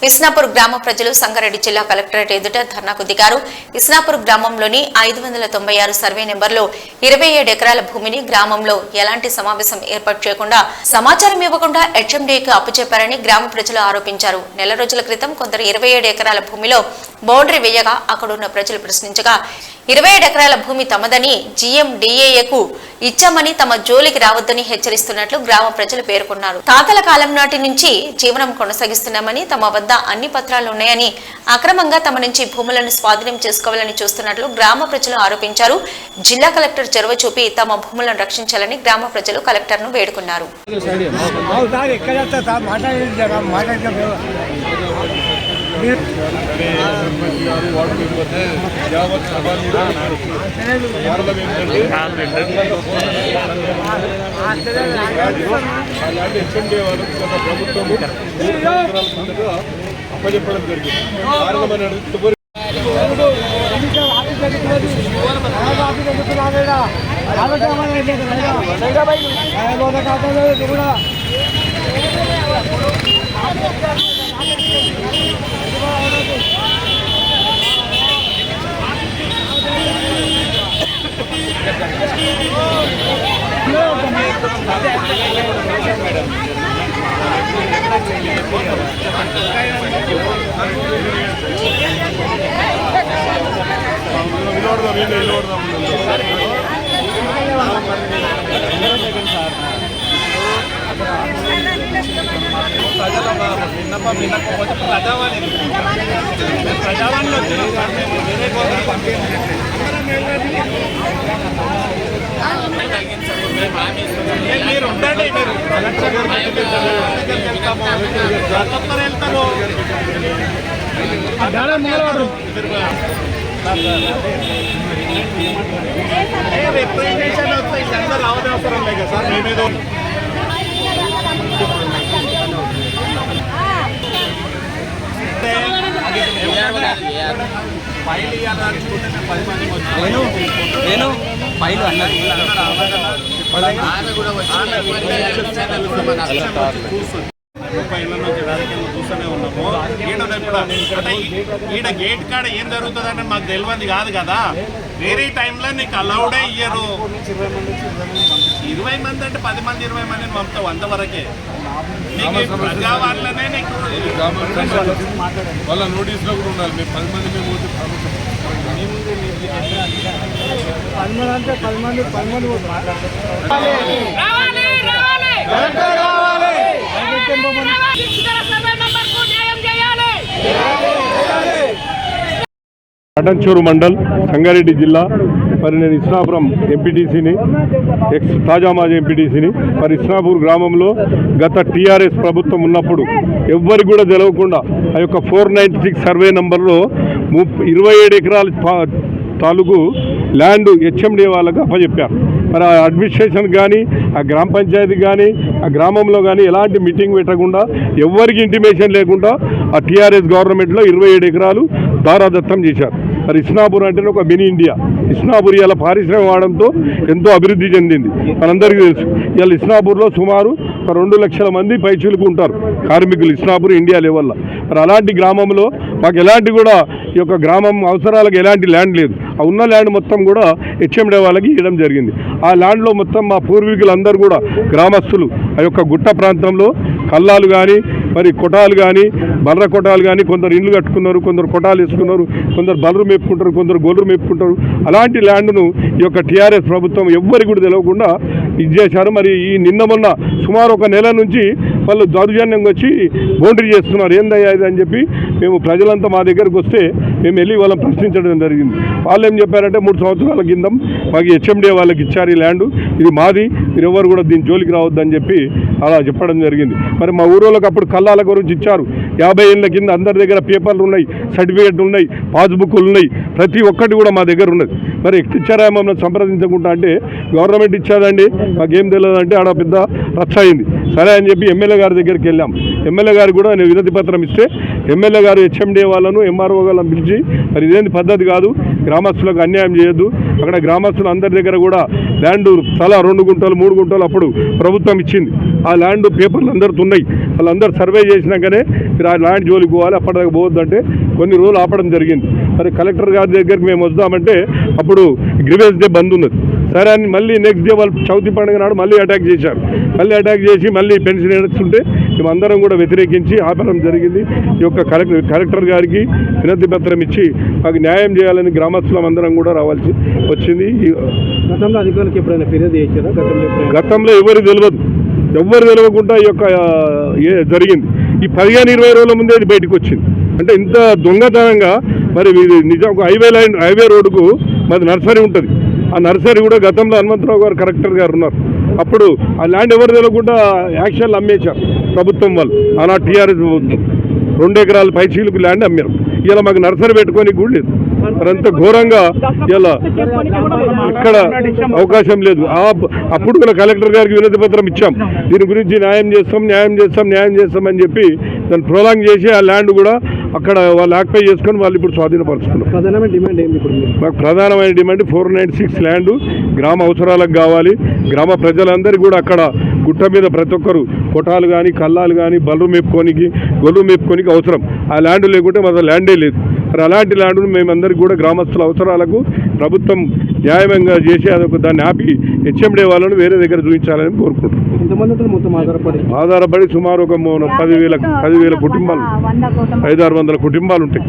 ఇస్నాపూర్ గ్రామ ప్రజలు సంగారెడ్డి జిల్లా కలెక్టరేట్ ఎదుట ధర్నాకు దిగారు. ఇస్నాపూర్ గ్రామంలోని 596 సర్వే నెంబర్లో 27 ఎకరాల భూమిని గ్రామంలో ఎలాంటి సమావేశం ఏర్పాటు చేయకుండా సమాచారం ఇవ్వకుండా హెచ్ఎండీకి అప్పచెప్పారని గ్రామ ప్రజలు ఆరోపించారు. నెల రోజుల క్రితం కొందరు 27 ఎకరాల భూమిలో బౌండరీ వేయగా అక్కడున్న ప్రజలు ప్రశ్నించగా 27 ఎకరాల భూమి తమదని జీఎండీఏకు ఇచ్చామని తమ జోలికి రావద్దని హెచ్చరిస్తున్నట్లు గ్రామ ప్రజలు పేర్కొన్నారు. తాతల కాలం నాటి నుంచి జీవనం కొనసాగిస్తున్నామని, తమ వద్ద అన్ని పత్రాలు ఉన్నాయని, అక్రమంగా తమ నుంచి భూములను స్వాధీనం చేసుకోవాలని చూస్తున్నట్లు గ్రామ ప్రజలు ఆరోపించారు. జిల్లా కలెక్టర్ చొరవ చూపి తమ భూములను రక్షించాలని గ్రామ ప్రజలు కలెక్టర్ను వేడుకున్నారు. ప్రభుత్వము అప్పచెప్పడం జరిగింది. విన్నపం వినకపోతే ప్రజావాణిలో మీరు ఉండండి, మీరు రిప్రజెంటేషన్ వస్తాయి. అందరూ రావడం అవసరం లేదు కదా సార్. మేమేదో ఫైల్ ఇవ్వాలనుకుంటే 10 మంది నేను ఫైల్ అన్నది చూస్తూనే ఉన్నాము. ఈడ గేట్ కాడ ఏం జరుగుతుందని మాకు తెలియదు కాదు కదా. వేరే టైంలో నీకు అలౌడే ఇయ్యరు. 20 మంది అంటే 10 మంది 20 మందిని పంపుతావు, అంతవరకే. నీకు ప్రజా వాళ్ళనే నీకు వాళ్ళ నోటీస్లో కూడా ఉండాలి. మేము 10 మంది మేము 10 మంది అంటే 10 మంది అటంచూరు మండల్, సంగారెడ్డి జిల్లా. మరి నేను ఇస్నాపురం ఎంపీటీసీని, తాజా మాజీ ఎంపీటీసీని. మరి ఇస్నాపూర్ గ్రామంలో గత టీఆర్ఎస్ ప్రభుత్వం ఉన్నప్పుడు ఎవ్వరికి కూడా తెలవకుండా ఆ యొక్క 496 సర్వే నంబర్లో 27 ఎకరాల తాలూకు ల్యాండ్ హెచ్ఎండి వాళ్ళకు అప్పచెప్పారు. మరి ఆ అడ్మినిస్ట్రేషన్ కానీ, ఆ గ్రామ పంచాయతీ కానీ, ఆ గ్రామంలో కానీ ఎలాంటి మీటింగ్ పెట్టకుండా, ఎవ్వరికి ఇంటిమేషన్ లేకుండా ఆ టీఆర్ఎస్ గవర్నమెంట్లో 27 ఎకరాలు దారాదత్తం చేశారు. మరి ఇస్నాపూర్ అంటేనే ఒక మినీ ఇండియా. ఇస్నాపూర్ ఇలా పారిశ్రామిక వాడడంతో ఎంతో అభివృద్ధి చెందింది, మనందరికీ తెలుసు. ఇవాళ ఇస్నాపూర్లో సుమారు 2 లక్షల మంది పైచులకు ఉంటారు కార్మికులు, ఇస్నాపూర్ ఇండియా లెవెల్లో. మరి అలాంటి గ్రామంలో మాకు ఎలాంటి కూడా ఈ యొక్క గ్రామం అవసరాలకు ఎలాంటి ల్యాండ్ లేదు. ఆ ఉన్న ల్యాండ్ మొత్తం కూడా హెచ్ఎండే వాళ్ళకి ఇవ్వడం జరిగింది. ఆ ల్యాండ్లో మొత్తం మా పూర్వీకులందరూ కూడా గ్రామస్తులు ఆ యొక్క గుట్ట ప్రాంతంలో కల్లాలు కానీ, మరి కొటాలు కానీ, బర్ర కొటాలు కానీ, కొందరు ఇండ్లు కట్టుకున్నారు, కొందరు కొటాలు వేసుకున్నారు, కొందరు బర్రు మేపుకుంటారు, కొందరు గొర్రెలు మేపుకుంటారు. అలాంటి ల్యాండ్ను ఈ యొక్క టీఆర్ఎస్ ప్రభుత్వం ఎవ్వరికి కూడా తెలియకుండా ఇది చేశారు. మరి ఈ నిన్న మొన్న సుమారు 1 నెల నుంచి వాళ్ళు దౌర్జన్యంగా వచ్చి బౌండరీ చేస్తున్నారు. ఏందయ్యా ఇది అని చెప్పి మేము ప్రజలంతా మా దగ్గరకు వస్తే మేము వెళ్ళి వాళ్ళని ప్రశ్నించడం జరిగింది. వాళ్ళు ఏం చెప్పారంటే 3 సంవత్సరాల కింద మాకు హెచ్ఎండే వాళ్ళకి ఇచ్చారు ఈ ల్యాండ్, ఇది మాది, మీరు ఎవరు కూడా దీని జోలికి రావద్దని చెప్పి అలా చెప్పడం జరిగింది. మరి మా ఊరోళ్ళకి అప్పుడు కల్లాల గురించి ఇచ్చారు. 50 ఏళ్ళ కింద అందరి దగ్గర పేపర్లు ఉన్నాయి, సర్టిఫికేట్లు ఉన్నాయి, పాస్బుక్లు ఉన్నాయి. ప్రతి ఒక్కటి కూడా మా దగ్గర ఉన్నది. మరి ఇచ్చారా మమ్మల్ని సంప్రదించకుండా అంటే గవర్నమెంట్ ఇచ్చాదండి మాకేం తెలియదు అంటే ఆడ పెద్ద రచ్చ అయింది. సరే అని చెప్పి ఎమ్మెల్యే గారి దగ్గరికి వెళ్ళాం. ఎమ్మెల్యే గారు కూడా నేను వినతి పత్రం ఇస్తే ఎమ్మెల్యే గారు హెచ్ఎండి వాళ్ళను ఎంఆర్ఓ వాళ్ళని పిలిచి మరి ఇదేంటి పద్ధతి కాదు, గ్రామస్తులకు అన్యాయం చేయొద్దు, అక్కడ గ్రామస్తులు అందరి దగ్గర కూడా ల్యాండ్ తలా 2 గుంటలు 3 గుంటలు అప్పుడు ప్రభుత్వం ఇచ్చింది. ఆ ల్యాండ్ పేపర్లు అందరితో ఉన్నాయి. వాళ్ళందరూ సర్వే చేసినాకనే మీరు ఆ ల్యాండ్ జోలికి పోవాలి, అప్పటిదాకా పోవద్దంటే కొన్ని రోజులు ఆపడం జరిగింది. మరి కలెక్టర్ గారి దగ్గరికి మేము వద్దామంటే అప్పుడు గ్రీవెన్స్ డే బంద్ ఉన్నది. సరే అని మళ్ళీ నెక్స్ట్ డే వాళ్ళు చవితి పండుగ నాడు మళ్ళీ అటాక్ చేశారు. మళ్ళీ అటాక్ చేసి మళ్ళీ పెన్షన్ ఏడుస్తుంటే మేమందరం కూడా వ్యతిరేకించి ఆపడం జరిగింది. ఈ యొక్క కలెక్టర్ గారికి వినతి పత్రం ఇచ్చి మాకు న్యాయం చేయాలని గ్రామస్తులం అందరం కూడా రావాల్సి వచ్చింది. గతంలో అధికారులకు ఎప్పుడైనా ఫిర్యాదు చేశారా? గతంలో ఎవరు తెలియకుండా ఈ యొక్క జరిగింది. ఈ 15-20 రోజుల ముందే అది బయటకు వచ్చింది. అంటే ఇంత దొంగతనంగా మరి నిజం ఒక హైవే రోడ్డుకు మాది నర్సరీ ఉంటుంది. ఆ నర్సరీ కూడా గతంలో హనుమంతరావు గారు కలెక్టర్ గారు ఉన్నారు. అప్పుడు ఆ ల్యాండ్ ఎవరు తెలియకుండా యాక్షన్లు అమ్మేశారు ప్రభుత్వం వాళ్ళు. అలా టీఆర్ఎస్ ప్రభుత్వం 2 ఎకరాల పైచీలకు ల్యాండ్ అమ్మారు. ఇలా మాకు నర్సరీ పెట్టుకొని కూడా లేదు. మరంత ఘోరంగా ఇలా ఇక్కడ అవకాశం లేదు. అప్పుడు కూడా కలెక్టర్ గారికి వినతి పత్రం ఇచ్చాం. దీని గురించి న్యాయం చేస్తాం అని చెప్పి దాన్ని ప్రొలాంగ్ చేసి ఆ ల్యాండ్ కూడా అక్కడ వాళ్ళు ఆక్యుపై చేసుకొని వాళ్ళు ఇప్పుడు స్వాధీనపరుచుకున్నారు. ప్రధానమైన డిమాండ్ ఏంటి ఇప్పుడు? మాకు ప్రధానమైన డిమాండ్ 496 ల్యాండ్ గ్రామ అవసరాలకు కావాలి. గ్రామ ప్రజలందరికీ కూడా అక్కడ గుట్ట మీద ప్రతి ఒక్కరు కొటాలు కానీ కల్లాలు కానీ గొల్లు మేపుకోనికి అవసరం. ఆ ల్యాండ్ లేకుంటే మన ల్యాండే లేదు. మరి అలాంటి ల్యాండ్ను మేమందరికీ కూడా గ్రామస్తుల అవసరాలకు ప్రభుత్వం న్యాయంగా చేసి అదొక దాన్ని ఆపి హెచ్ఎండే వాళ్ళను వేరే దగ్గర చూపించాలని కోరుకుంటున్నాం. ఆధారపడి సుమారు ఒక 10,000 కుటుంబాలు 500-600 కుటుంబాలు ఉంటాయి.